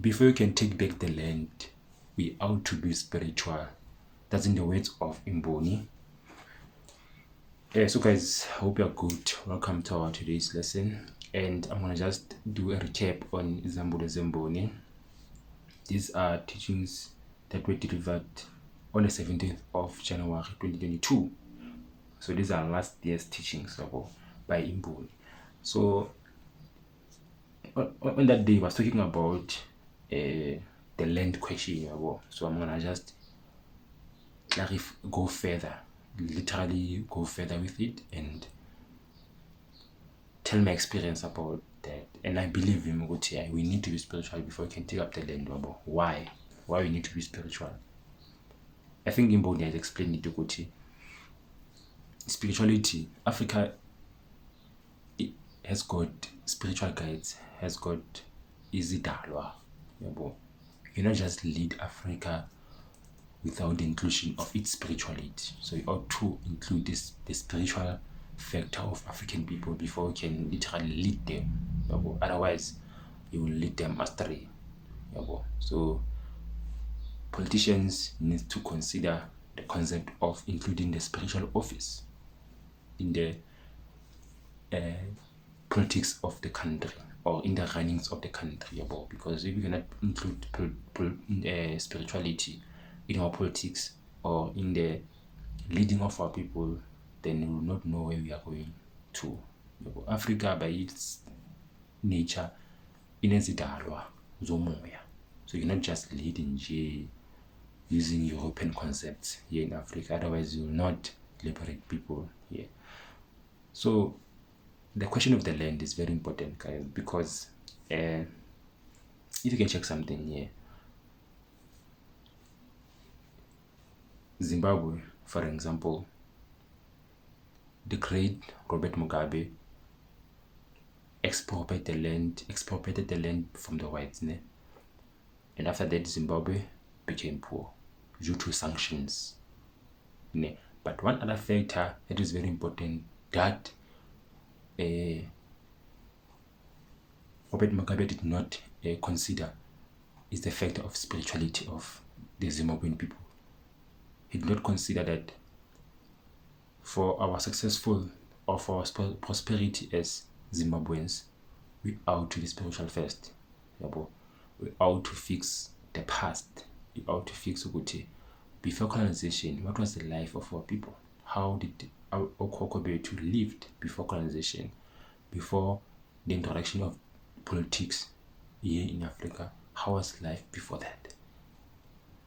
before you can take back the land, we ought to be spiritual. That's in the words of Imboni. So guys, hope you're good. Welcome to our today's lesson. And I'm gonna just do a recap on Zambulo Zemboni. These are teachings that were delivered on the 17th of January 2022. So these are last year's teachings by Imboni. So on that day, I was talking about the land question. So I'm gonna just go further, literally go further with it and tell my experience about that. And I believe him, we need to be spiritual before we can take up the land. Why we need to be spiritual? I think Imboni has explained it to spirituality. Africa has got spiritual guides, has got izidalwa. You cannot just lead Africa without the inclusion of its spirituality. So you ought to include the spiritual factor of African people before you can literally lead them. Otherwise, you will lead them astray. So politicians need to consider the concept of including the spiritual office in the politics of the country or in the runnings of the country. Because if you cannot include spirituality in our politics or in the leading of our people, then we will not know where we are going to. Africa, by its nature, inezidalwa zomoya. So you're not just leading using European concepts here in Africa. Otherwise, you will not liberate people here. So the question of the land is very important, guys, because if you can check something here, Zimbabwe, for example, the great Robert Mugabe expropriated the land from the whites, and after that Zimbabwe became poor due to sanctions. But one other factor that is very important that Robert Mugabe did not consider is the factor of spirituality of the Zimbabwean people. He did not consider that for our prosperity as Zimbabweans, we ought to be spiritual first. We ought to fix the past. We ought to fix before colonization, what was the life of our people? How did our Okoko lived before colonization, before the introduction of politics here in Africa? How was life before that?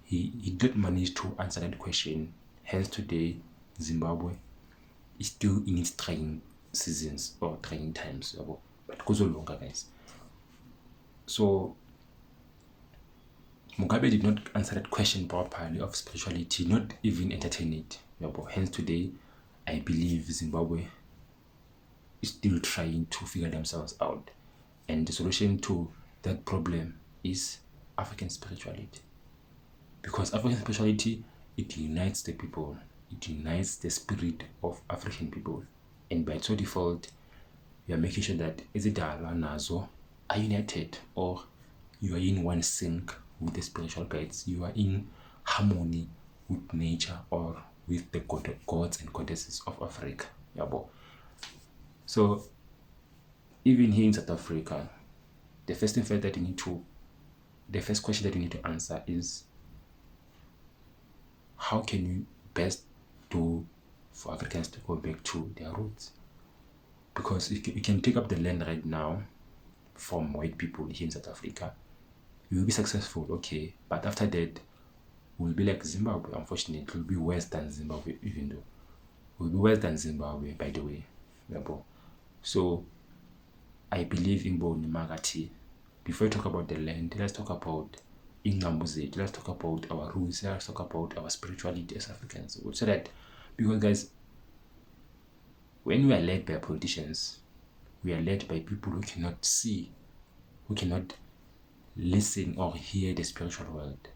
He did manage to answer that question. Hence today, Zimbabwe is still in its trying seasons or trying times. But it goes on longer, guys. So Mugabe did not answer that question properly of spirituality, not even entertain it. Hence today, I believe Zimbabwe is still trying to figure themselves out. And the solution to that problem is African spirituality. Because African spirituality, it unites the people. It unites the spirit of African people. And by its default, we are making sure that Izidala Nazo are united, or you are in one sync with the spiritual guides. You are in harmony with nature or with the gods and goddesses of Africa. So even here in South Africa, the first question that you need to answer is, how can you best do for Africans to go back to their roots? Because if you can take up the land right now from white people here in South Africa, you will be successful, okay, but after that, we'll be like Zimbabwe. Unfortunately, it will be worse than Zimbabwe, even though we'll be worse than Zimbabwe, by the way. So I believe in Imboni Magati. Before we talk about the land, let's talk about Ingambuzet. Let's talk about our roots. Let's talk about our spirituality as Africans. So that, because guys, when we are led by politicians, we are led by people who cannot see, who cannot listen or hear the spiritual world.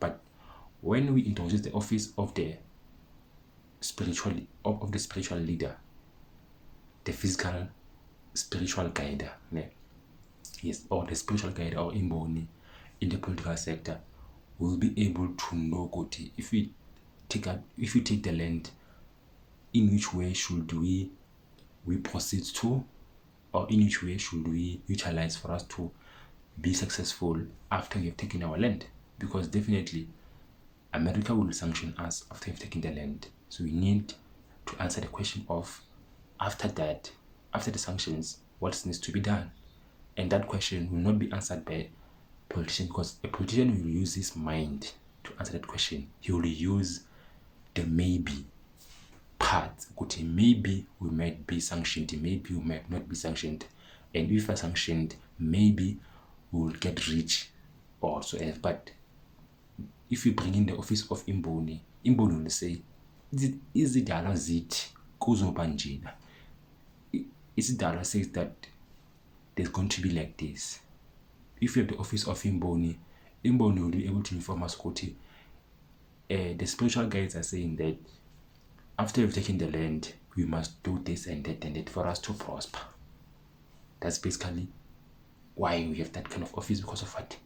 But when we introduce the office of the spiritual leader, the physical spiritual guide, yes, or the spiritual guide or Imboni, in the political sector will be able to know Koti, if we take the land, in which way should we proceed to, or in which way should we utilize for us to be successful after we have taken our land? Because definitely America will sanction us after we've taken the land. So we need to answer the question of, after that, after the sanctions, what needs to be done? And that question will not be answered by a politician, because a politician will use his mind to answer that question. He will use the maybe part. Maybe we might be sanctioned, maybe we might not be sanctioned. And if we're sanctioned, maybe we'll get rich or so. But if you bring in the office of Imboni, Imboni will say, is it dollar zit kuzo banjina? Is it dollar says that there's going to be like this? If you have the office of Imboni, Imboni will be able to inform us, the spiritual guides are saying that after we've taken the land, we must do this and that for us to prosper. That's basically why we have that kind of office, because of what?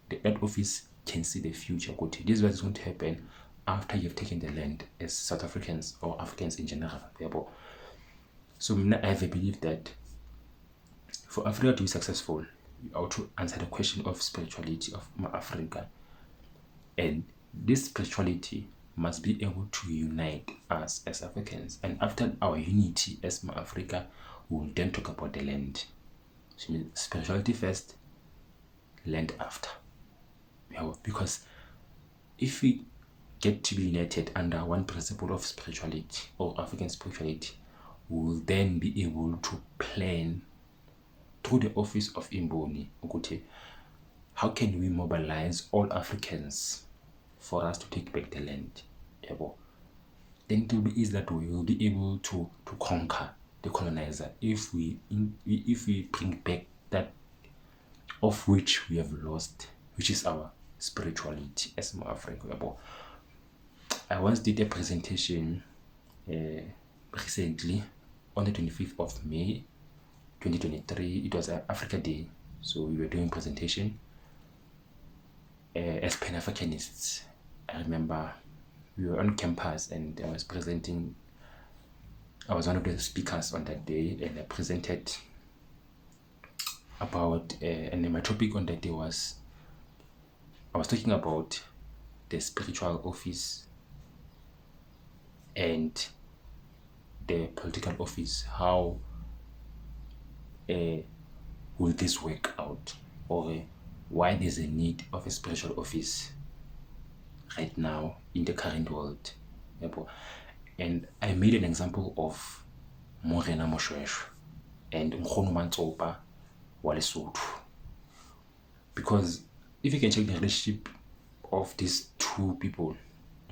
That office can see the future. This is what is going to happen after you've taken the land, as South Africans or Africans in general. So I have a belief that for Africa to be successful, we ought to answer the question of spirituality of Africa. And this spirituality must be able to unite us as Africans. And after our unity as Africa, we will then talk about the land. So spirituality first, land after. Because if we get to be united under one principle of spirituality or African spirituality, we will then be able to plan through the office of Imboni, how can we mobilize all Africans for us to take back the land? Then it will be easy that we will be able to conquer the colonizer if we bring back that of which we have lost, which is our spirituality as Africa. I once did a presentation recently on the 25th of May 2023. It was Africa Day, so we were doing presentation as Pan-Africanists. I remember we were on campus and I was presenting. I was one of the speakers on that day, and I presented about and then my topic on that day was, I was talking about the spiritual office and the political office. How will this work out, or why there's a need of a spiritual office right now in the current world. And I made an example of Morena Moshweshwe and Nkgono Mantsopa wa Lesotho, because if you can check the relationship of these two people,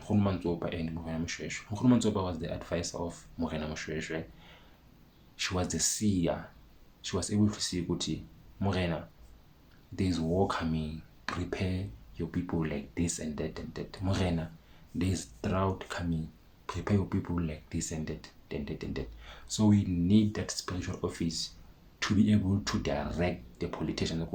Nkgono Mantsopa and Morena Moshweshwe. Nkgono Mantsopa was the advisor of Morena Moshweshwe. She was the seer. She was able to see, Morena, there's war coming, prepare your people like this and that and that. Morena, there's drought coming, prepare your people like this and that and that and that. So we need that spiritual office to be able to direct the politicians.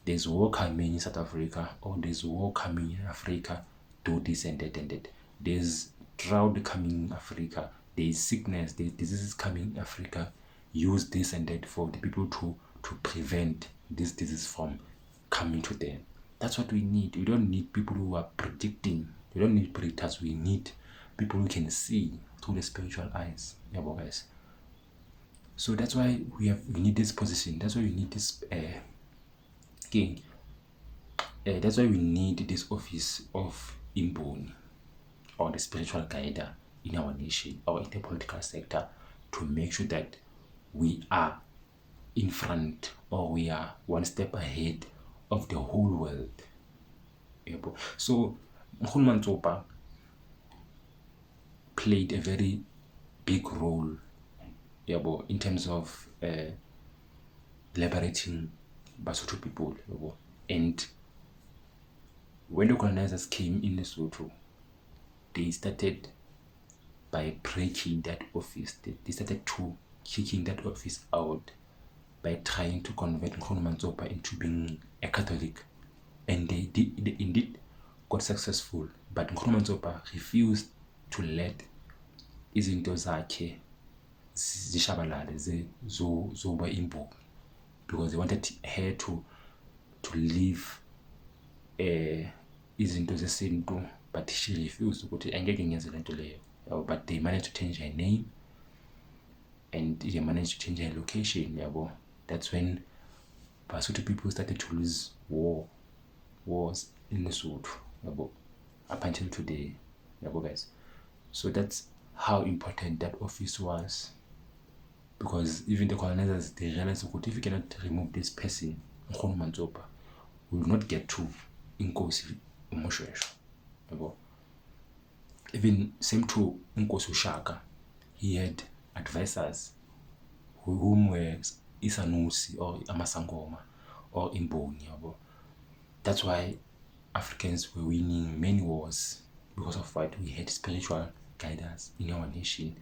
There's war coming in South Africa, or there's war coming in Africa, do this and that and that. There's drought coming in Africa, there's sickness, there's diseases coming in Africa. Use this and that for the people to prevent this disease from coming to them. That's what we need. We don't need people who are predicting. We don't need predictors. We need people who can see through the spiritual eyes. Guys. So that's why we need this position. That's why we need this king. That's why we need this office of Imboni, or the spiritual guider in our nation or in the political sector, to make sure that we are in front, or we are one step ahead of the whole world. So Nkgono Mantsopa played a very big role in terms of liberating Basotho people. And when the colonizers came in Lesotho, they started by breaking that office. They started to kicking that office out by trying to convert Nkgono Mantsopa into being a Catholic. and they indeed got successful, but Nkrumah refused to let izinto zakhe zishabalale zoba Imboni, because they wanted her to leave izinto zesintu, but she refused ukuthi angeke ngenze lento leyo. But they managed to change her name and they managed to change her location. That's when Basotho people started to lose wars in Lesotho, up until today, guys. So that's how important that office was, because even the colonizers, they realized that if you cannot remove this person, we will not get to Inkosi Umoshweshwe. Even same to Inkosi Ushaka, he had advisors whom were Isanusi or Amasangoma or Imboni. That's why Africans were winning many wars, because of what we had spiritual guidance in our nation.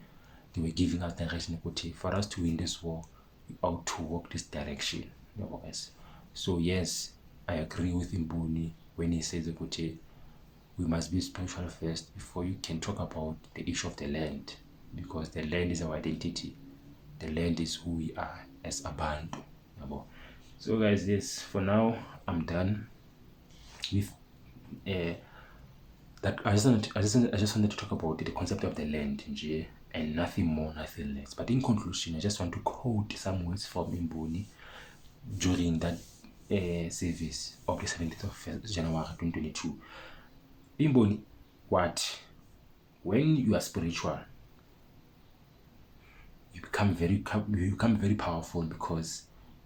They were giving us direction. For us to win this war, we ought to walk this direction. So yes, I agree with Imboni when he says we must be spiritual first before you can talk about the issue of the land, because the land is our identity. The land is who we are as Abantu. So guys, yes, for now I'm done with that. I just wanted to talk about the concept of the land, and nothing more, nothing less. But in conclusion, I just want to quote some words from Imboni during that service of the 17th of January 2022. Imboni, when you are spiritual, you become very powerful, because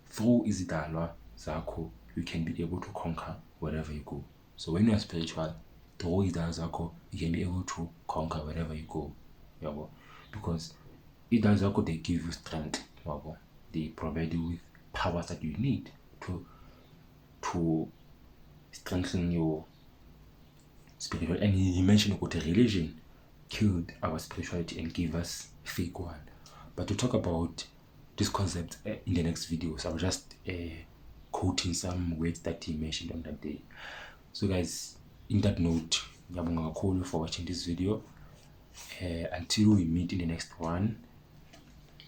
through izidalwa zakho you can be able to conquer wherever you go. So when you are spiritual, through izidalwa zakho you can be able to conquer wherever you go. Because izidalwa zakho, they give you strength. They provide you with powers that you need to strengthen your spiritual. And he mentioned that religion killed our spirituality and gave us fake one. But to talk about this concept in the next video, so I'm just quoting some words that he mentioned on that day. So guys, in that note, ngiyabonga kakhulu for watching this video. Until we meet in the next one,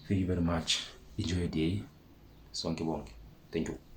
thank you very much. Enjoy your day. Sonke bonke. Thank you.